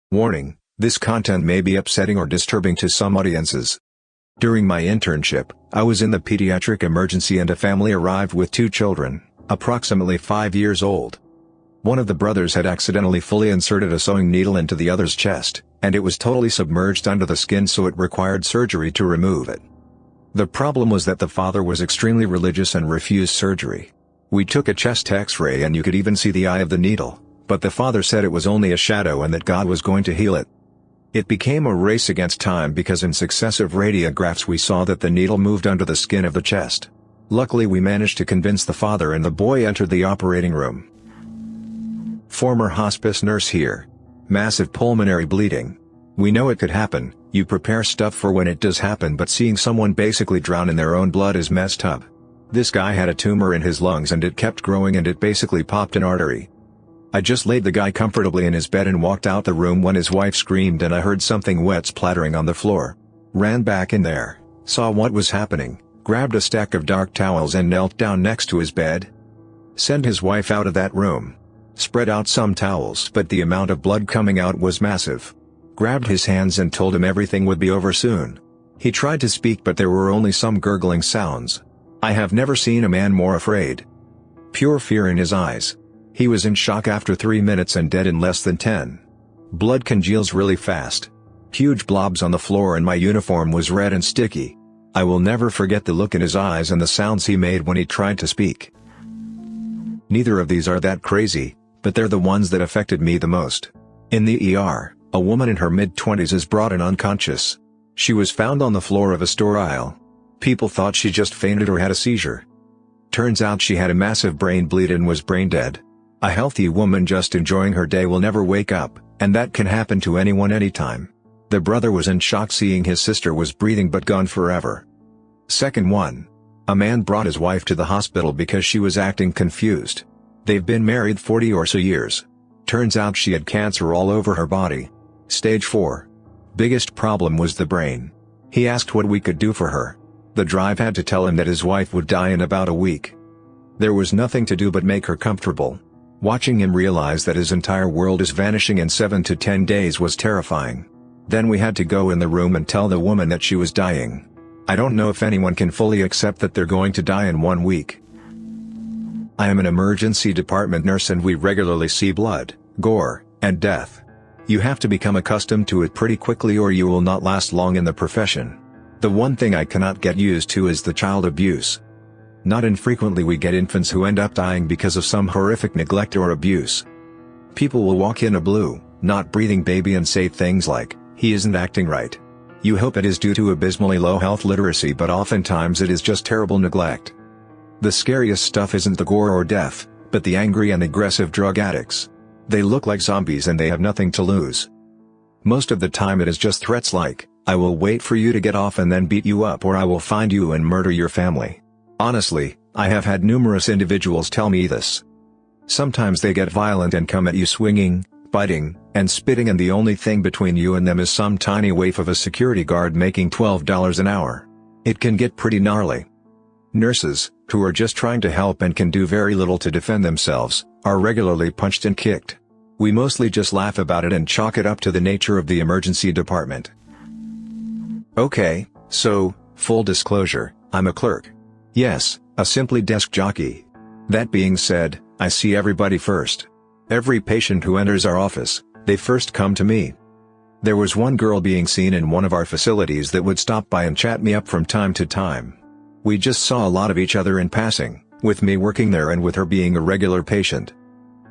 Warning, this content may be upsetting or disturbing to some audiences. During my internship, I was in the pediatric emergency and a family arrived with 2 children, approximately 5 years old. One of the brothers had accidentally fully inserted a sewing needle into the other's chest, and it was totally submerged under the skin, so it required surgery to remove it. The problem was that the father was extremely religious and refused surgery. We took a chest x-ray and you could even see the eye of the needle, but the father said it was only a shadow and that God was going to heal it. It became a race against time because in successive radiographs we saw that the needle moved under the skin of the chest. Luckily we managed to convince the father and the boy entered the operating room. Former hospice nurse here. Massive pulmonary bleeding. We know it could happen, you prepare stuff for when it does happen, but seeing someone basically drown in their own blood is messed up. This guy had a tumor in his lungs and it kept growing and it basically popped an artery. I just laid the guy comfortably in his bed and walked out the room when his wife screamed and I heard something wet splattering on the floor. Ran back in there, saw what was happening, grabbed a stack of dark towels and knelt down next to his bed. Sent his wife out of that room. Spread out some towels, but the amount of blood coming out was massive. Grabbed his hands and told him everything would be over soon. He tried to speak but there were only some gurgling sounds. I have never seen a man more afraid. Pure fear in his eyes. He was in shock after 3 minutes and dead in less than 10. Blood congeals really fast. Huge blobs on the floor and my uniform was red and sticky. I will never forget the look in his eyes and the sounds he made when he tried to speak. Neither of these are that crazy, but they're the ones that affected me the most. In the ER, a woman in her mid-20s is brought in unconscious. She was found on the floor of a store aisle. People thought she just fainted or had a seizure. Turns out she had a massive brain bleed and was brain dead. A healthy woman just enjoying her day will never wake up, and that can happen to anyone anytime. The brother was in shock seeing his sister was breathing but gone forever. Second one. A man brought his wife to the hospital because she was acting confused. They've been married 40 or so years. Turns out she had cancer all over her body. Stage 4. Biggest problem was the brain. He asked what we could do for her. The drive had to tell him that his wife would die in about a week. There was nothing to do but make her comfortable. Watching him realize that his entire world is vanishing in 7 to 10 days was terrifying. Then we had to go in the room and tell the woman that she was dying. I don't know if anyone can fully accept that they're going to die in 1 week. I am an emergency department nurse and we regularly see blood, gore, and death. You have to become accustomed to it pretty quickly or you will not last long in the profession. The one thing I cannot get used to is the child abuse. Not infrequently we get infants who end up dying because of some horrific neglect or abuse. People will walk in a blue, not breathing baby and say things like, "He isn't acting right." You hope it is due to abysmally low health literacy, but oftentimes it is just terrible neglect. The scariest stuff isn't the gore or death, but the angry and aggressive drug addicts. They look like zombies and they have nothing to lose. Most of the time it is just threats like, "I will wait for you to get off and then beat you up, or I will find you and murder your family." Honestly, I have had numerous individuals tell me this. Sometimes they get violent and come at you swinging, biting, and spitting, and the only thing between you and them is some tiny waif of a security guard making $12 an hour. It can get pretty gnarly. Nurses, who are just trying to help and can do very little to defend themselves, are regularly punched and kicked. We mostly just laugh about it and chalk it up to the nature of the emergency department. Okay, so, full disclosure, I'm a clerk. Yes, a simply desk jockey. That being said, I see everybody first. Every patient who enters our office, they first come to me. There was one girl being seen in one of our facilities that would stop by and chat me up from time to time. We just saw a lot of each other in passing, with me working there and with her being a regular patient.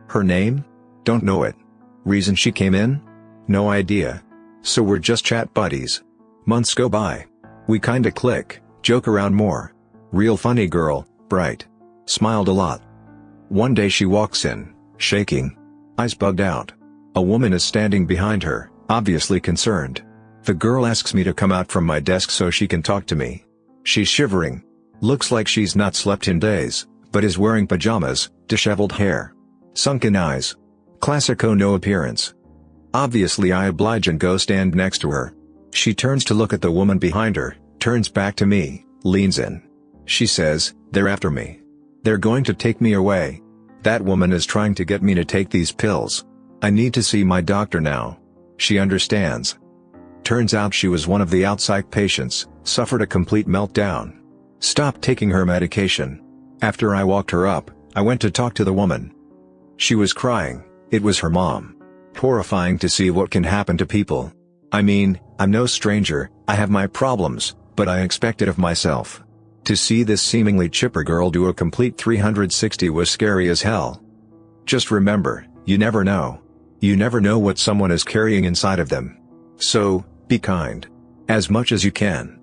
Her name? Don't know it. Reason she came in? No idea. So we're just chat buddies. Months go by. We kinda click, joke around more. Real funny girl, bright. Smiled a lot. One day she walks in, shaking. Eyes bugged out. A woman is standing behind her, obviously concerned. The girl asks me to come out from my desk so she can talk to me. She's shivering. Looks like she's not slept in days, but is wearing pajamas, disheveled hair. Sunken eyes. Classico no appearance. Obviously I oblige and go stand next to her. She turns to look at the woman behind her, turns back to me, leans in. She says, "They're after me. They're going to take me away. That woman is trying to get me to take these pills. I need to see my doctor now." She understands. Turns out she was one of the outside patients, suffered a complete meltdown. Stopped taking her medication. After I walked her up, I went to talk to the woman. She was crying. It was her mom. Horrifying to see what can happen to people. I mean, I'm no stranger, I have my problems, but I expect it of myself. To see this seemingly chipper girl do a complete 360 was scary as hell. Just remember, you never know. You never know what someone is carrying inside of them. So, be kind. As much as you can.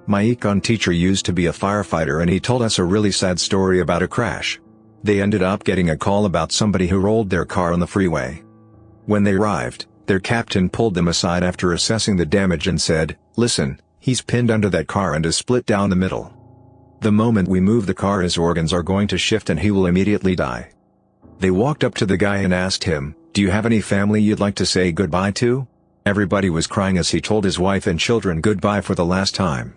My econ teacher used to be a firefighter and he told us a really sad story about a crash. They ended up getting a call about somebody who rolled their car on the freeway. When they arrived, their captain pulled them aside after assessing the damage and said, "Listen, he's pinned under that car and is split down the middle. The moment we move the car his organs are going to shift and he will immediately die." They walked up to the guy and asked him, "Do you have any family you'd like to say goodbye to?" Everybody was crying as he told his wife and children goodbye for the last time.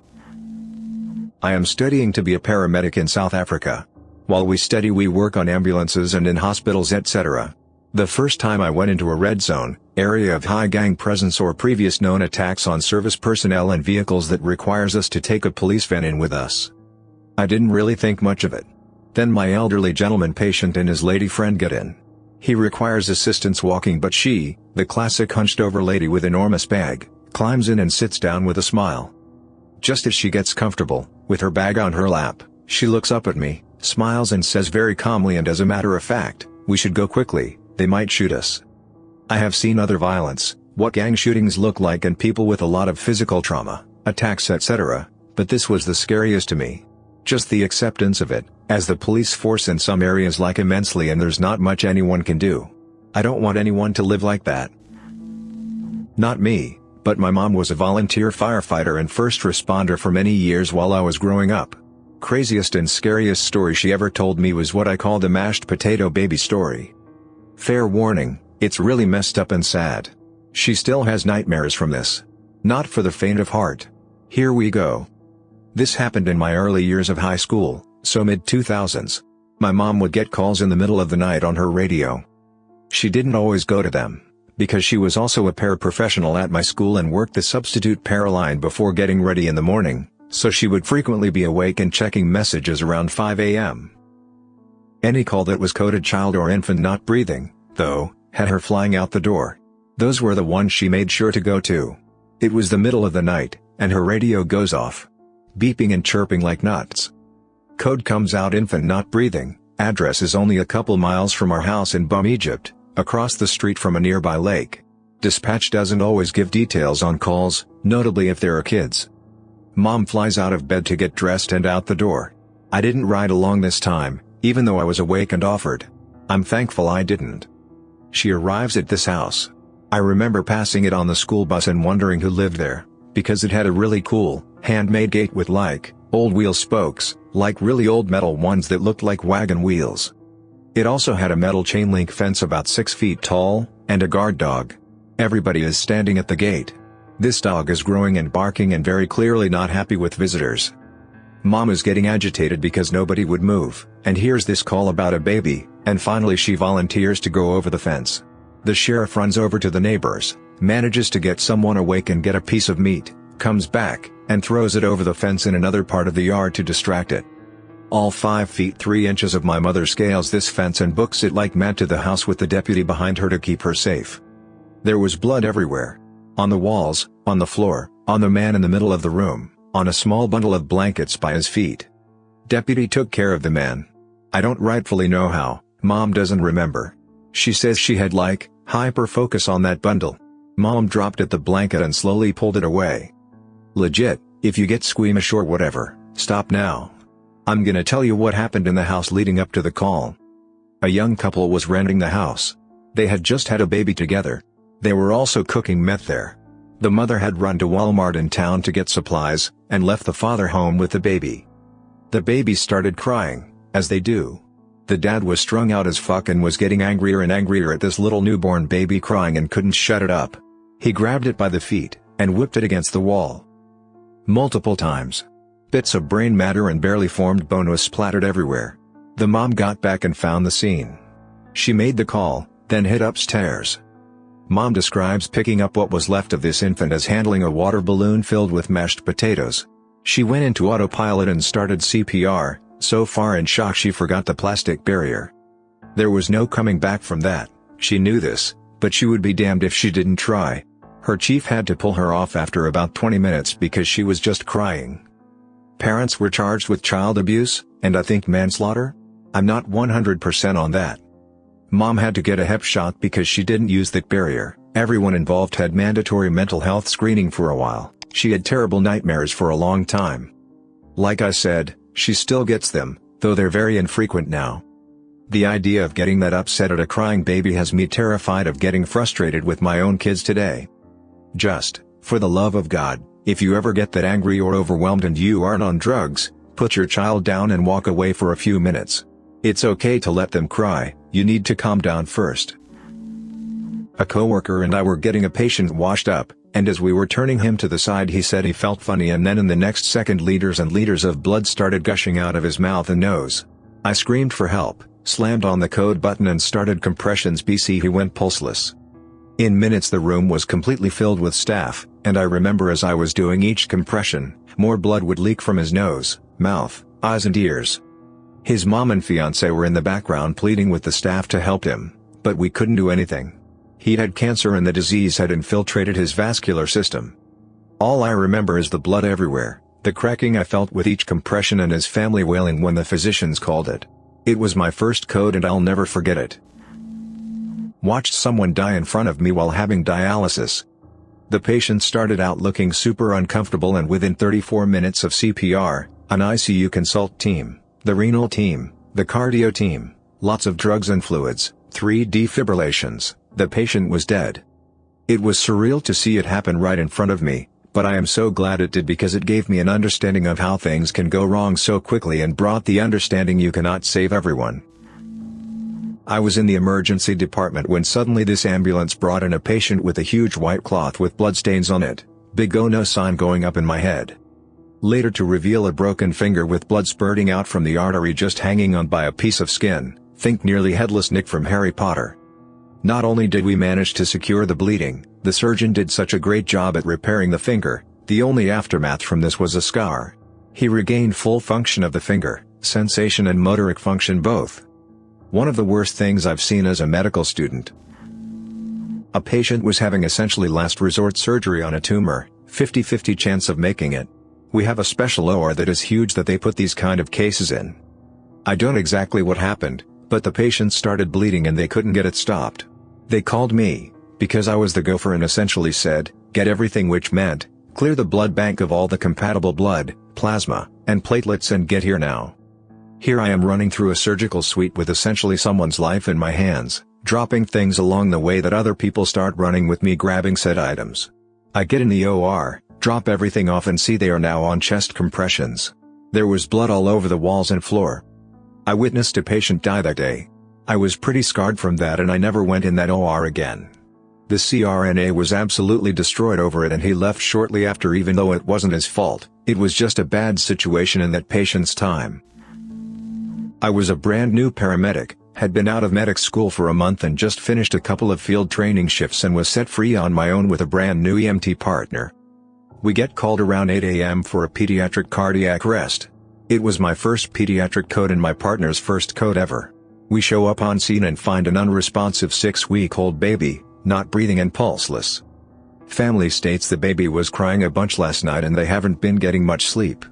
I am studying to be a paramedic in South Africa. While we study we work on ambulances and in hospitals etc. The first time I went into a red zone, area of high gang presence or previous known attacks on service personnel and vehicles that requires us to take a police van in with us. I didn't really think much of it. Then my elderly gentleman patient and his lady friend get in. He requires assistance walking but she, the classic hunched over lady with enormous bag, climbs in and sits down with a smile. Just as she gets comfortable, with her bag on her lap, she looks up at me, smiles and says very calmly and as a matter of fact, "We should go quickly, they might shoot us." I have seen other violence, what gang shootings look like and people with a lot of physical trauma, attacks etc., but this was the scariest to me. Just the acceptance of it, as the police force in some areas like immensely and there's not much anyone can do. I don't want anyone to live like that. Not me, but my mom was a volunteer firefighter and first responder for many years while I was growing up. Craziest and scariest story she ever told me was what I call the mashed potato baby story. Fair warning, it's really messed up and sad. She still has nightmares from this. Not for the faint of heart. Here we go. This happened in my early years of high school, so mid-2000s. My mom would get calls in the middle of the night on her radio. She didn't always go to them, because she was also a paraprofessional at my school and worked the substitute para line before getting ready in the morning, so she would frequently be awake and checking messages around 5 a.m. Any call that was coded child or infant not breathing, though, had her flying out the door. Those were the ones she made sure to go to. It was the middle of the night, and her radio goes off. Beeping and chirping like nuts. Code comes out infant not breathing, address is only a couple miles from our house in Bum, Egypt, across the street from a nearby lake. Dispatch doesn't always give details on calls, notably if there are kids. Mom flies out of bed to get dressed and out the door. I didn't ride along this time, even though I was awake and offered. I'm thankful I didn't. She arrives at this house. I remember passing it on the school bus and wondering who lived there, because it had a really cool, handmade gate with old wheel spokes, really old metal ones that looked like wagon wheels. It also had a metal chain link fence about 6 feet tall, and a guard dog. Everybody is standing at the gate. This dog is growing and barking and very clearly not happy with visitors. Mom is getting agitated because nobody would move, and hears this call about a baby, and finally she volunteers to go over the fence. The sheriff runs over to the neighbors, manages to get someone awake and get a piece of meat, comes back, and throws it over the fence in another part of the yard to distract it. All 5 feet 3 inches of my mother scales this fence and books it like mad to the house with the deputy behind her to keep her safe. There was blood everywhere. On the walls, on the floor, on the man in the middle of the room, on a small bundle of blankets by his feet. Deputy took care of the man. I don't rightfully know how, Mom doesn't remember. She says she had hyper-focus on that bundle. Mom dropped at the blanket and slowly pulled it away. Legit, if you get squeamish or whatever, stop now. I'm gonna tell you what happened in the house leading up to the call. A young couple was renting the house. They had just had a baby together. They were also cooking meth there. The mother had run to Walmart in town to get supplies, and left the father home with the baby. The baby started crying, as they do. The dad was strung out as fuck and was getting angrier and angrier at this little newborn baby crying and couldn't shut it up. He grabbed it by the feet, and whipped it against the wall. Multiple times. Bits of brain matter and barely formed bone was splattered everywhere. The mom got back and found the scene. She made the call, then hid upstairs. Mom describes picking up what was left of this infant as handling a water balloon filled with mashed potatoes. She went into autopilot and started CPR, so far in shock she forgot the plastic barrier. There was no coming back from that, she knew this, but she would be damned if she didn't try. Her chief had to pull her off after about 20 minutes because she was just crying. Parents were charged with child abuse, and I think manslaughter? I'm not 100% on that. Mom had to get a HEP shot because she didn't use that barrier. Everyone involved had mandatory mental health screening for a while. She had terrible nightmares for a long time. Like I said, she still gets them, though they're very infrequent now. The idea of getting that upset at a crying baby has me terrified of getting frustrated with my own kids today. Just, for the love of God, if you ever get that angry or overwhelmed and you aren't on drugs, put your child down and walk away for a few minutes. It's okay to let them cry, you need to calm down first. A coworker and I were getting a patient washed up, and as we were turning him to the side he said he felt funny, and then in the next second liters and liters of blood started gushing out of his mouth and nose. I screamed for help, slammed on the code button and started compressions. He went pulseless. In minutes the room was completely filled with staff, and I remember as I was doing each compression, more blood would leak from his nose, mouth, eyes and ears. His mom and fiancé were in the background pleading with the staff to help him, but we couldn't do anything. He had cancer and the disease had infiltrated his vascular system. All I remember is the blood everywhere, the cracking I felt with each compression and his family wailing when the physicians called it. It was my first code and I'll never forget it. Watched someone die in front of me while having dialysis. The patient started out looking super uncomfortable, and within 34 minutes of CPR, an ICU consult team, the renal team, the cardio team, lots of drugs and fluids, 3 defibrillations, the patient was dead. It was surreal to see it happen right in front of me, but I am so glad it did because it gave me an understanding of how things can go wrong so quickly and brought the understanding you cannot save everyone. I was in the emergency department when suddenly this ambulance brought in a patient with a huge white cloth with bloodstains on it, big oh no sign going up in my head. Later to reveal a broken finger with blood spurting out from the artery just hanging on by a piece of skin, think nearly headless Nick from Harry Potter. Not only did we manage to secure the bleeding, the surgeon did such a great job at repairing the finger, the only aftermath from this was a scar. He regained full function of the finger, sensation and motoric function both. One of the worst things I've seen as a medical student. A patient was having essentially last resort surgery on a tumor, 50-50 chance of making it. We have a special OR that is huge that they put these kind of cases in. I don't know exactly what happened, but the patient started bleeding and they couldn't get it stopped. They called me, because I was the gopher, and essentially said, get everything, which meant, clear the blood bank of all the compatible blood, plasma, and platelets and get here now. Here I am running through a surgical suite with essentially someone's life in my hands, dropping things along the way that other people start running with me grabbing said items. I get in the OR, drop everything off and see they are now on chest compressions. There was blood all over the walls and floor. I witnessed a patient die that day. I was pretty scarred from that and I never went in that OR again. The CRNA was absolutely destroyed over it and he left shortly after, even though it wasn't his fault. It was just a bad situation in that patient's time. I was a brand new paramedic, had been out of medic school for a month and just finished a couple of field training shifts and was set free on my own with a brand new EMT partner. We get called around 8 a.m. for a pediatric cardiac arrest. It was my first pediatric code and my partner's first code ever. We show up on scene and find an unresponsive 6-week-old baby, not breathing and pulseless. Family states the baby was crying a bunch last night and they haven't been getting much sleep.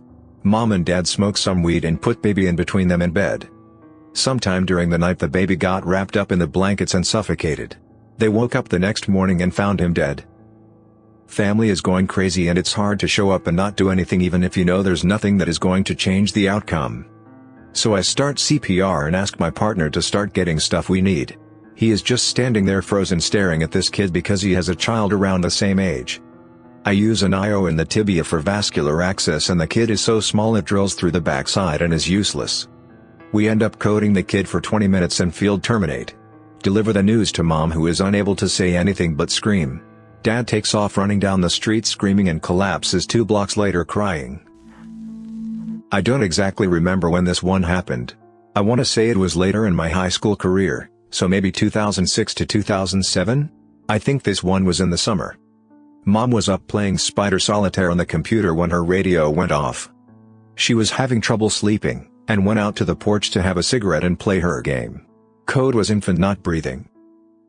Mom and dad smoked some weed and put baby in between them in bed. Sometime during the night the baby got wrapped up in the blankets and suffocated. They woke up the next morning and found him dead. Family is going crazy and it's hard to show up and not do anything even if you know there's nothing that is going to change the outcome. So I start CPR and ask my partner to start getting stuff we need. He is just standing there frozen staring at this kid because he has a child around the same age. I use an IO in the tibia for vascular access and the kid is so small it drills through the backside and is useless. We end up coding the kid for 20 minutes and field terminate. Deliver the news to mom, who is unable to say anything but scream. Dad takes off running down the street screaming and collapses 2 blocks later crying. I don't exactly remember when this one happened. I want to say it was later in my high school career, so maybe 2006 to 2007? I think this one was in the summer. Mom was up playing Spider Solitaire on the computer when her radio went off. She was having trouble sleeping, and went out to the porch to have a cigarette and play her game. Code was infant not breathing.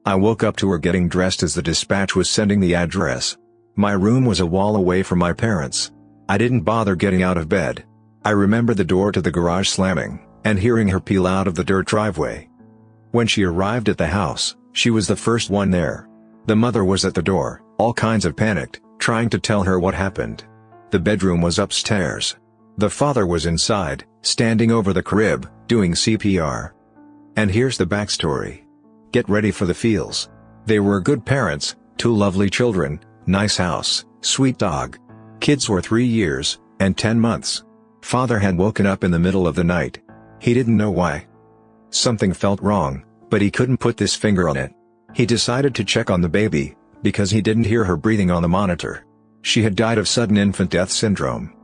I woke up to her getting dressed as the dispatch was sending the address. My room was a wall away from my parents. I didn't bother getting out of bed. I remember the door to the garage slamming, and hearing her peel out of the dirt driveway. When she arrived at the house, she was the first one there. The mother was at the door, all kinds of panicked, trying to tell her what happened. The bedroom was upstairs. The father was inside, standing over the crib, doing CPR. And here's the backstory. Get ready for the feels. They were good parents, 2 lovely children, nice house, sweet dog. Kids were 3 years, and 10 months. Father had woken up in the middle of the night. He didn't know why. Something felt wrong, but he couldn't put his finger on it. He decided to check on the baby, because he didn't hear her breathing on the monitor. She had died of sudden infant death syndrome.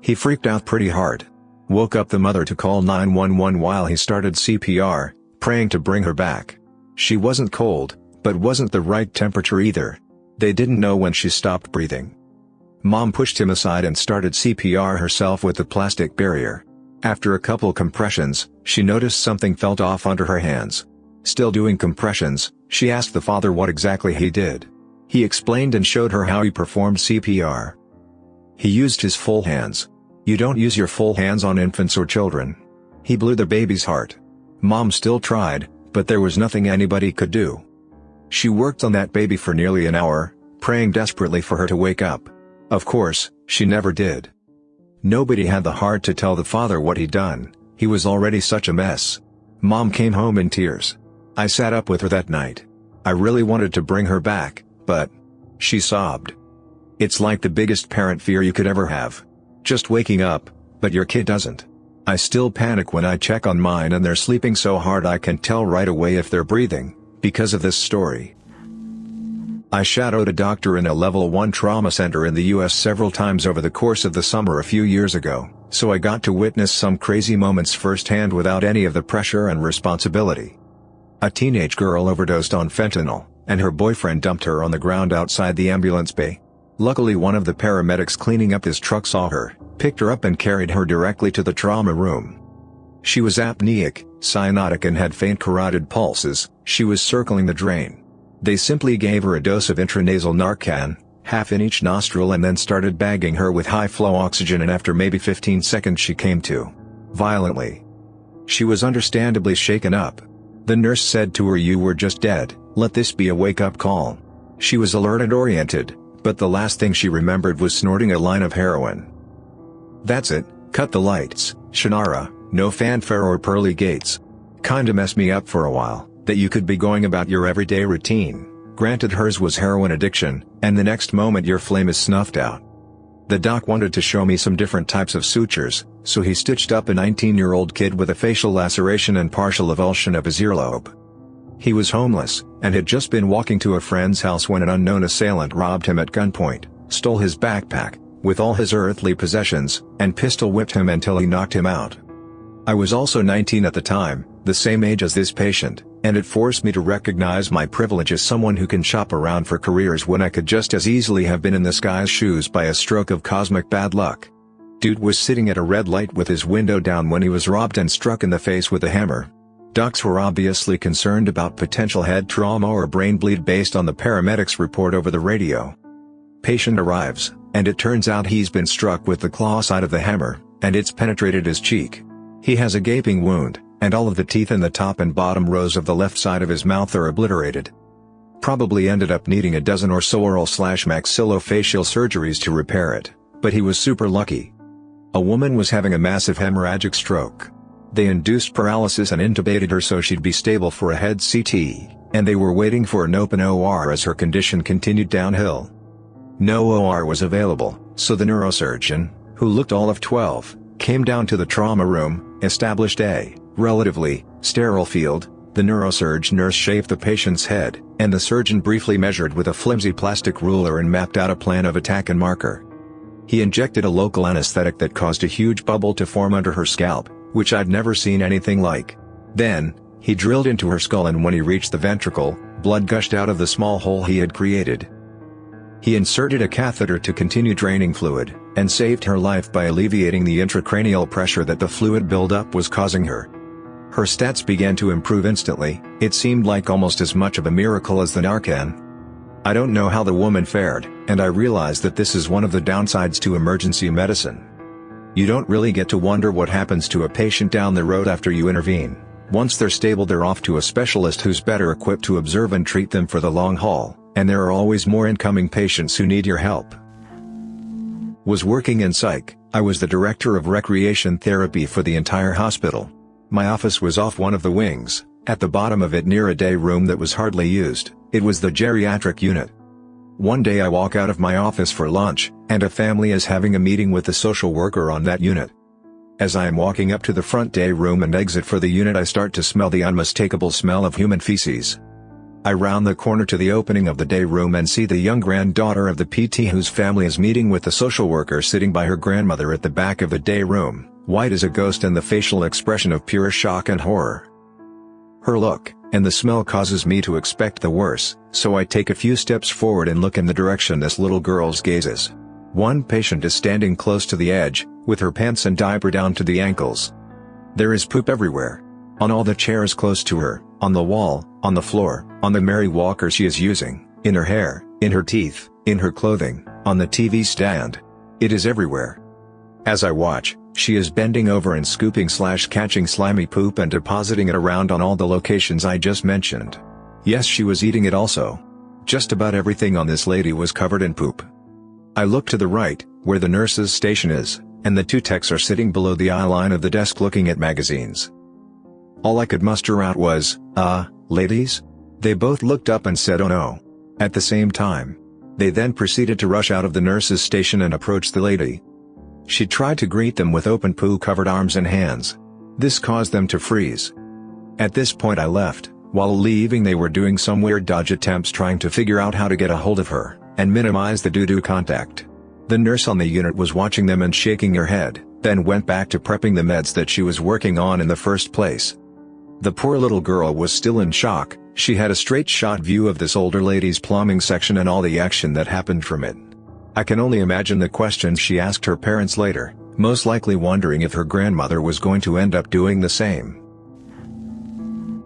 He freaked out pretty hard. Woke up the mother to call 911 while he started CPR, praying to bring her back. She wasn't cold, but wasn't the right temperature either. They didn't know when she stopped breathing. Mom pushed him aside and started CPR herself with the plastic barrier. After a couple compressions, she noticed something felt off under her hands. Still doing compressions, she asked the father what exactly he did. He explained and showed her how he performed CPR. He used his full hands. You don't use your full hands on infants or children. He blew the baby's heart. Mom still tried, but there was nothing anybody could do. She worked on that baby for nearly an hour, praying desperately for her to wake up. Of course, she never did. Nobody had the heart to tell the father what he'd done. He was already such a mess. Mom came home in tears. I sat up with her that night. I really wanted to bring her back, but... She sobbed. It's like the biggest parent fear you could ever have. Just waking up, but your kid doesn't. I still panic when I check on mine and they're sleeping so hard I can tell right away if they're breathing, because of this story. I shadowed a doctor in a level 1 trauma center in the US several times over the course of the summer a few years ago, so I got to witness some crazy moments firsthand without any of the pressure and responsibility. A teenage girl overdosed on fentanyl, and her boyfriend dumped her on the ground outside the ambulance bay. Luckily one of the paramedics cleaning up his truck saw her, picked her up and carried her directly to the trauma room. She was apneic, cyanotic and had faint carotid pulses. She was circling the drain. They simply gave her a dose of intranasal Narcan, half in each nostril, and then started bagging her with high-flow oxygen, and after maybe 15 seconds she came to. Violently. She was understandably shaken up. The nurse said to her, "You were just dead, let this be a wake-up call." She was alert and oriented, but the last thing she remembered was snorting a line of heroin. That's it, cut the lights, Shannara, no fanfare or pearly gates. Kinda messed me up for a while, that you could be going about your everyday routine, granted hers was heroin addiction, and the next moment your flame is snuffed out. The doc wanted to show me some different types of sutures, so he stitched up a 19-year-old kid with a facial laceration and partial avulsion of his earlobe. He was homeless, and had just been walking to a friend's house when an unknown assailant robbed him at gunpoint, stole his backpack, with all his earthly possessions, and pistol whipped him until he knocked him out. I was also 19 at the time, the same age as this patient, and it forced me to recognize my privilege as someone who can shop around for careers when I could just as easily have been in this guy's shoes by a stroke of cosmic bad luck. Dude was sitting at a red light with his window down when he was robbed and struck in the face with a hammer. Docs were obviously concerned about potential head trauma or brain bleed based on the paramedics' report over the radio. Patient arrives, and it turns out he's been struck with the claw side of the hammer, and it's penetrated his cheek. He has a gaping wound, and all of the teeth in the top and bottom rows of the left side of his mouth are obliterated. Probably ended up needing a dozen or so oral/maxillofacial surgeries to repair it, but he was super lucky. A woman was having a massive hemorrhagic stroke. They induced paralysis and intubated her so she'd be stable for a head CT, and they were waiting for an open OR as her condition continued downhill. No OR was available, so the neurosurgeon, who looked all of 12, came down to the trauma room, established a relatively sterile field. The neurosurge nurse shaved the patient's head, and the surgeon briefly measured with a flimsy plastic ruler and mapped out a plan of attack and marker. He injected a local anesthetic that caused a huge bubble to form under her scalp, which I'd never seen anything like. Then, he drilled into her skull, and when he reached the ventricle, Blood gushed out of the small hole he had created. He inserted a catheter to continue draining fluid, and saved her life by alleviating the intracranial pressure that the fluid buildup was causing her. Her stats began to improve instantly. It seemed like almost as much of a miracle as the Narcan. I don't know how the woman fared, and I realized that this is one of the downsides to emergency medicine. You don't really get to wonder what happens to a patient down the road after you intervene. Once they're stable, they're off to a specialist who's better equipped to observe and treat them for the long haul, and there are always more incoming patients who need your help. Was working in psych. I was the director of recreation therapy for the entire hospital. My office was off one of the wings, at the bottom of it near a day room that was hardly used. It was the geriatric unit. One day I walk out of my office for lunch, and a family is having a meeting with the social worker on that unit. As I am walking up to the front day room and exit for the unit, I start to smell the unmistakable smell of human feces. I round the corner to the opening of the day room and see the young granddaughter of the PT whose family is meeting with the social worker sitting by her grandmother at the back of the day room, white as a ghost and the facial expression of pure shock and horror. Her look, and the smell causes me to expect the worst, so I take a few steps forward and look in the direction this little girl's gazes. One patient is standing close to the edge, with her pants and diaper down to the ankles. There is poop everywhere. On all the chairs close to her, on the wall, on the floor, on the Mary Walker she is using, in her hair, in her teeth, in her clothing, on the TV stand. It is everywhere. As I watch, she is bending over and scooping/catching slimy poop and depositing it around on all the locations I just mentioned. Yes, she was eating it also. Just about everything on this lady was covered in poop. I look to the right, where the nurse's station is, and the two techs are sitting below the eye line of the desk looking at magazines. All I could muster out was, ladies?" They both looked up and said, "Oh no," at the same time. They then proceeded to rush out of the nurse's station and approach the lady. She tried to greet them with open poo-covered arms and hands. This caused them to freeze. At this point I left. While leaving, they were doing some weird dodge attempts trying to figure out how to get a hold of her, and minimize the doo-doo contact. The nurse on the unit was watching them and shaking her head, then went back to prepping the meds that she was working on in the first place. The poor little girl was still in shock. She had a straight shot view of this older lady's plumbing section and all the action that happened from it. I can only imagine the questions she asked her parents later, most likely wondering if her grandmother was going to end up doing the same.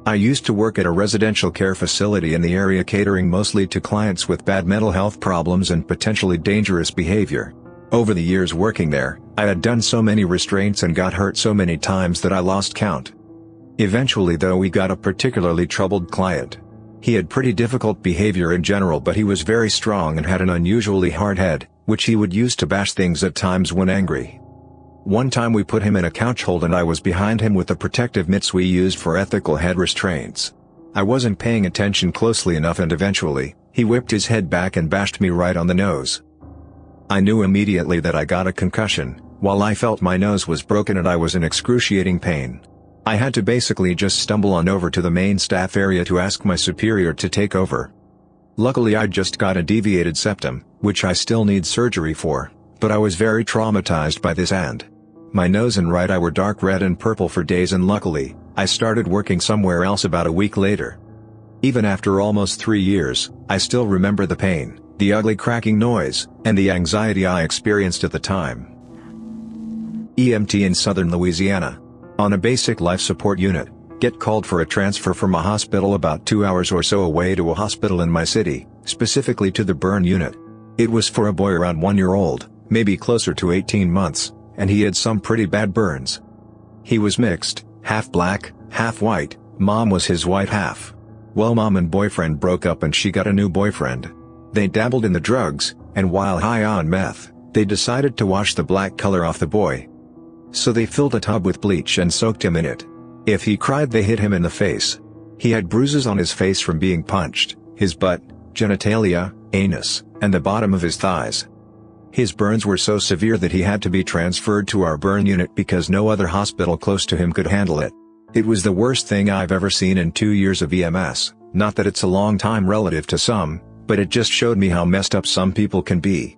I used to work at a residential care facility in the area, catering mostly to clients with bad mental health problems and potentially dangerous behavior. Over the years working there, I had done so many restraints and got hurt so many times that I lost count. Eventually though, we got a particularly troubled client. He had pretty difficult behavior in general, but he was very strong and had an unusually hard head, which he would use to bash things at times when angry. One time we put him in a couch hold and I was behind him with the protective mitts we used for ethical head restraints. I wasn't paying attention closely enough and eventually, he whipped his head back and bashed me right on the nose. I knew immediately that I got a concussion, while I felt my nose was broken and I was in excruciating pain. I had to basically just stumble on over to the main staff area to ask my superior to take over. Luckily I just got a deviated septum, which I still need surgery for, but I was very traumatized by this and my nose and right eye were dark red and purple for days, and luckily, I started working somewhere else about a week later. Even after almost 3 years, I still remember the pain, the ugly cracking noise, and the anxiety I experienced at the time. EMT in southern Louisiana. On a basic life support unit, get called for a transfer from a hospital about 2 hours or so away to a hospital in my city, specifically to the burn unit. It was for a boy around 1 year old, maybe closer to 18 months. And he had some pretty bad burns. He was mixed, half black, half white. Mom was his white half. Well, mom and boyfriend broke up and she got a new boyfriend. They dabbled in the drugs, and while high on meth, they decided to wash the black color off the boy. So they filled a tub with bleach and soaked him in it. If he cried, they hit him in the face. He had bruises on his face from being punched, his butt, genitalia, anus, and the bottom of his thighs. His burns were so severe that he had to be transferred to our burn unit because no other hospital close to him could handle it. It was the worst thing I've ever seen in 2 years of EMS, not that it's a long time relative to some, but it just showed me how messed up some people can be.